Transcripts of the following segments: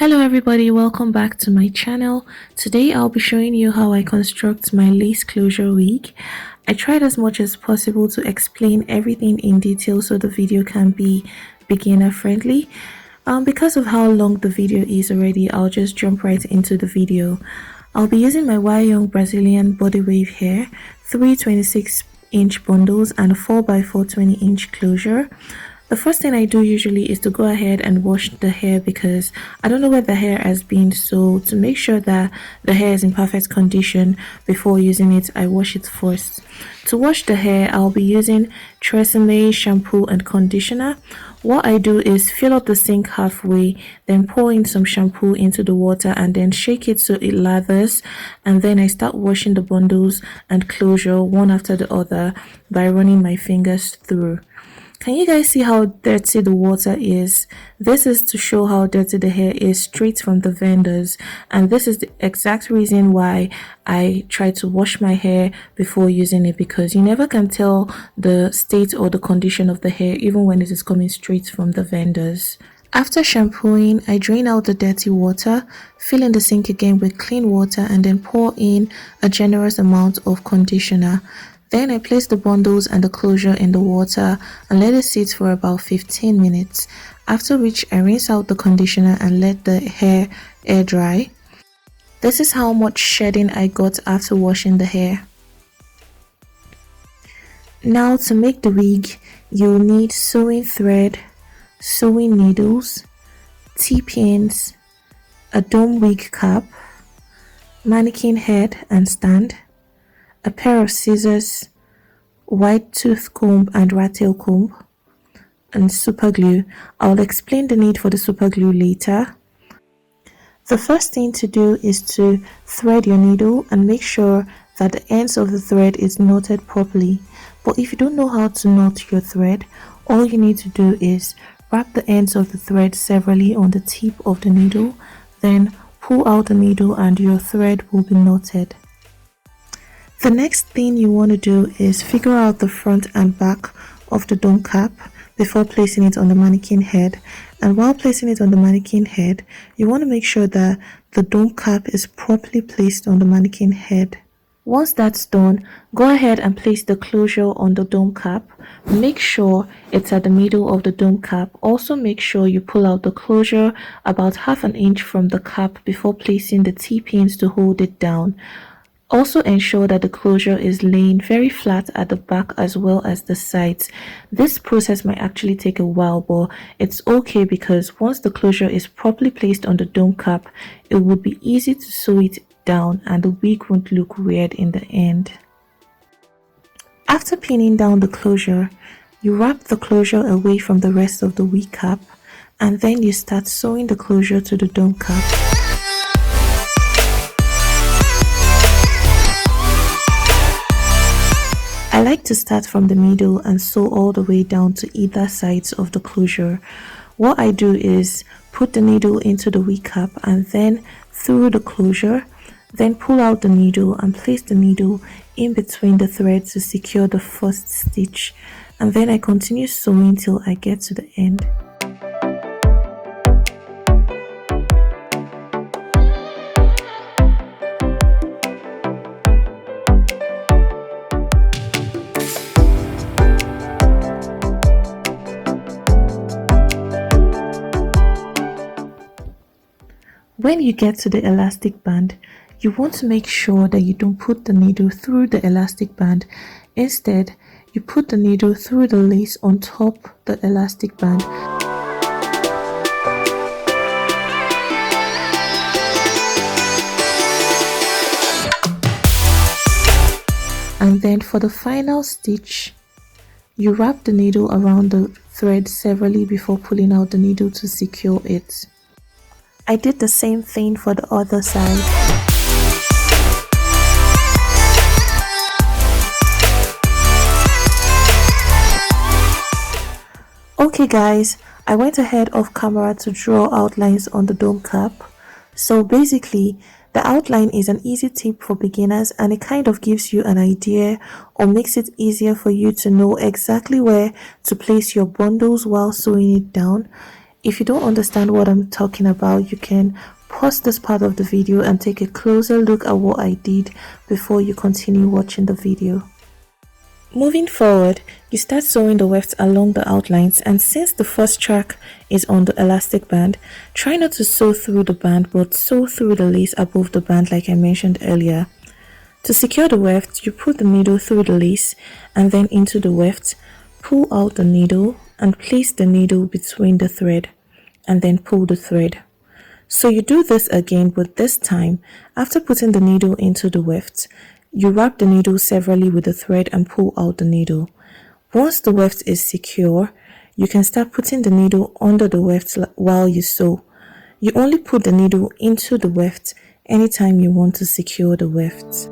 Hello everybody, welcome back to my channel. Today I'll be showing you how I construct my lace closure wig. I tried as much as possible to explain everything in detail so the video can be beginner friendly. Because of how long the video is already, I'll just jump right into the video. I'll be using my yyong Brazilian bodywave hair, 3 26-inch bundles and a 4x4 20-inch closure. The first thing I do usually is to go ahead and wash the hair because I don't know where the hair has been, so to make sure that the hair is in perfect condition before using it, I wash it first. To wash the hair, I'll be using Tresemme shampoo and conditioner. What I do is fill up the sink halfway, then pour in some shampoo into the water and then shake it so it lathers, and then I start washing the bundles and closure one after the other by running my fingers through. Can you guys see how dirty the water is? This is to show how dirty the hair is straight from the vendors, and this is the exact reason why I try to wash my hair before using it, because you never can tell the state or the condition of the hair even when it is coming straight from the vendors. After shampooing, I drain out the dirty water, fill in the sink again with clean water and then pour in a generous amount of conditioner. Then I place the bundles and the closure in the water and let it sit for about 15 minutes, after which I rinse out the conditioner and let the hair air dry. This is how much shedding I got after washing the hair. Now to make the wig, you'll need sewing thread, sewing needles, T-pins, a dome wig cap, mannequin head and stand, a pair of scissors, white tooth comb and rat tail comb, and super glue. I'll explain the need for the super glue later. The first thing to do is to thread your needle and make sure that the ends of the thread is knotted properly. But if you don't know how to knot your thread, all you need to do is wrap the ends of the thread severally on the tip of the needle, then pull out the needle and your thread will be knotted. The next thing you want to do is figure out the front and back of the dome cap before placing it on the mannequin head. And while placing it on the mannequin head, you want to make sure that the dome cap is properly placed on the mannequin head. Once that's done, go ahead and place the closure on the dome cap. Make sure it's at the middle of the dome cap. Also make sure you pull out the closure about ½ an inch from the cap before placing the T-pins to hold it down. Also ensure that the closure is laying very flat at the back as well as the sides. This process might actually take a while, but it's okay because once the closure is properly placed on the dome cap, it will be easy to sew it down and the wig won't look weird in the end. After pinning down the closure, you wrap the closure away from the rest of the wig cap and then you start sewing the closure to the dome cap. I like to start from the middle and sew all the way down to either sides of the closure. What I do is put the needle into the wig cap and then through the closure, then pull out the needle and place the needle in between the threads to secure the first stitch, and then I continue sewing till I get to the end. When you get to the elastic band, you want to make sure that you don't put the needle through the elastic band. Instead, you put the needle through the lace on top the elastic band. And then for the final stitch, you wrap the needle around the thread severally before pulling out the needle to secure it. I did the same thing for the other side. Okay guys, I went ahead off camera to draw outlines on the dome cap. So basically, the outline is an easy tip for beginners and it kind of gives you an idea or makes it easier for you to know exactly where to place your bundles while sewing it down. If you don't understand what I'm talking about, you can pause this part of the video and take a closer look at what I did before you continue watching the video. Moving forward, you start sewing the wefts along the outlines, and since the first track is on the elastic band, try not to sew through the band but sew through the lace above the band like I mentioned earlier. To secure the weft, you put the needle through the lace and then into the weft, pull out the needle and place the needle between the thread and then pull the thread. So you do this again, but this time, after putting the needle into the weft, you wrap the needle severally with the thread and pull out the needle. Once the weft is secure, you can start putting the needle under the weft while you sew. You only put the needle into the weft anytime you want to secure the weft.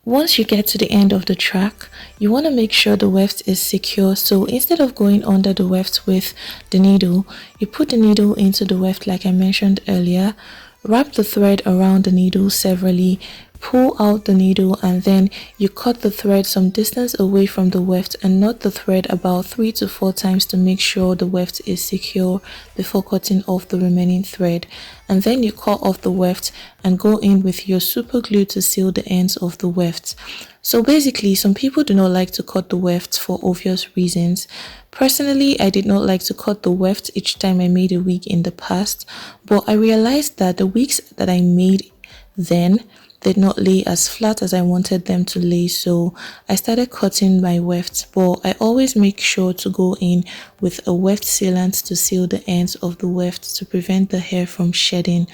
Once you get to the end of the track, you want to make sure the weft is secure, so instead of going under the weft with the needle, you put the needle into the weft like I mentioned earlier, wrap the thread around the needle severally, pull out the needle, and then you cut the thread some distance away from the weft and knot the thread about 3 to 4 times to make sure the weft is secure before cutting off the remaining thread. And then you cut off the weft and go in with your super glue to seal the ends of the weft. So basically, some people do not like to cut the weft for obvious reasons. Personally, I did not like to cut the weft each time I made a wig in the past, but I realized that the wigs that I made then did not lay as flat as I wanted them to lay, so I started cutting my weft, but I always make sure to go in with a weft sealant to seal the ends of the weft to prevent the hair from shedding.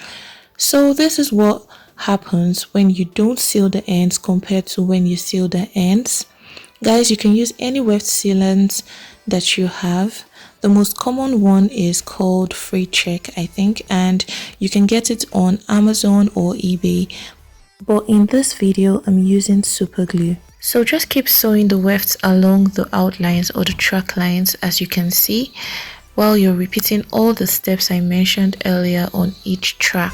So this is what happens when you don't seal the ends compared to when you seal the ends. Guys, you can use any weft sealant that you have. The most common one is called Free Check, I think, and you can get it on Amazon or eBay. But in this video, I'm using super glue. So just keep sewing the wefts along the outlines or the track lines, as you can see, while you're repeating all the steps I mentioned earlier on each track.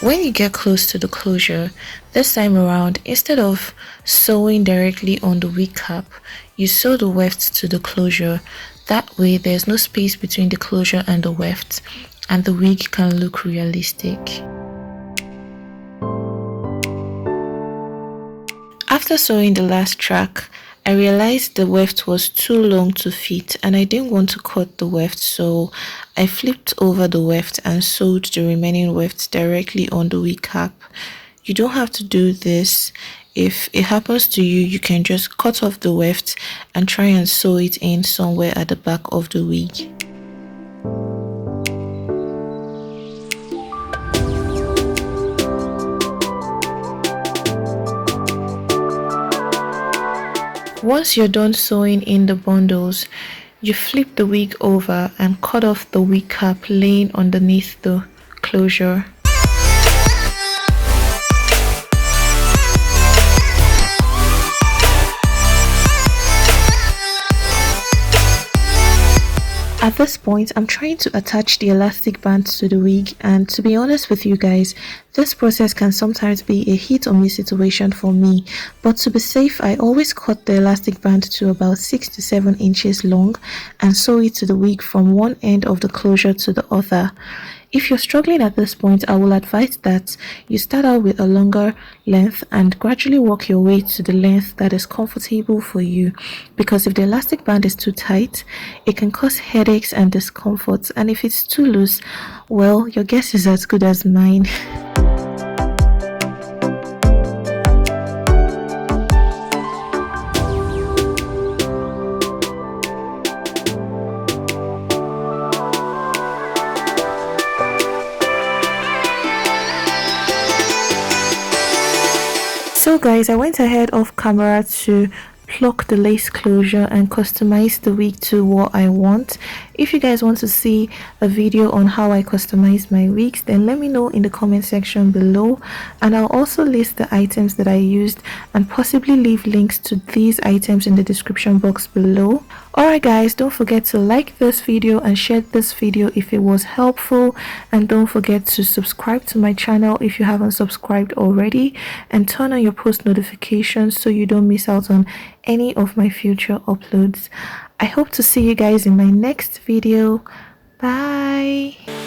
When you get close to the closure, this time around, instead of sewing directly on the wig cap, you sew the weft to the closure. That way there's no space between the closure and the weft, and the wig can look realistic. After sewing the last track, I realized the weft was too long to fit and I didn't want to cut the weft, so I flipped over the weft and sewed the remaining weft directly on the wig cap. You don't have to do this. If it happens to you, you can just cut off the weft and try and sew it in somewhere at the back of the wig. Once you're done sewing in the bundles, you flip the wig over and cut off the wig cap laying underneath the closure. At this point, I'm trying to attach the elastic band to the wig, and to be honest with you guys, this process can sometimes be a hit or miss situation for me, but to be safe, I always cut the elastic band to about 6 to 7 inches long and sew it to the wig from one end of the closure to the other. If you're struggling at this point, I will advise that you start out with a longer length and gradually work your way to the length that is comfortable for you, because if the elastic band is too tight, it can cause headaches and discomfort, and if it's too loose, well, your guess is as good as mine. So guys, I went ahead off camera to pluck the lace closure and customize the wig to what I want. If you guys want to see a video on how I customize my wigs, then let me know in the comment section below, and I'll also list the items that I used and possibly leave links to these items in the description box below. Alright guys, don't forget to like this video and share this video if it was helpful, and don't forget to subscribe to my channel if you haven't subscribed already, and turn on your post notifications so you don't miss out on any of my future uploads. I hope to see you guys in my next video. Bye.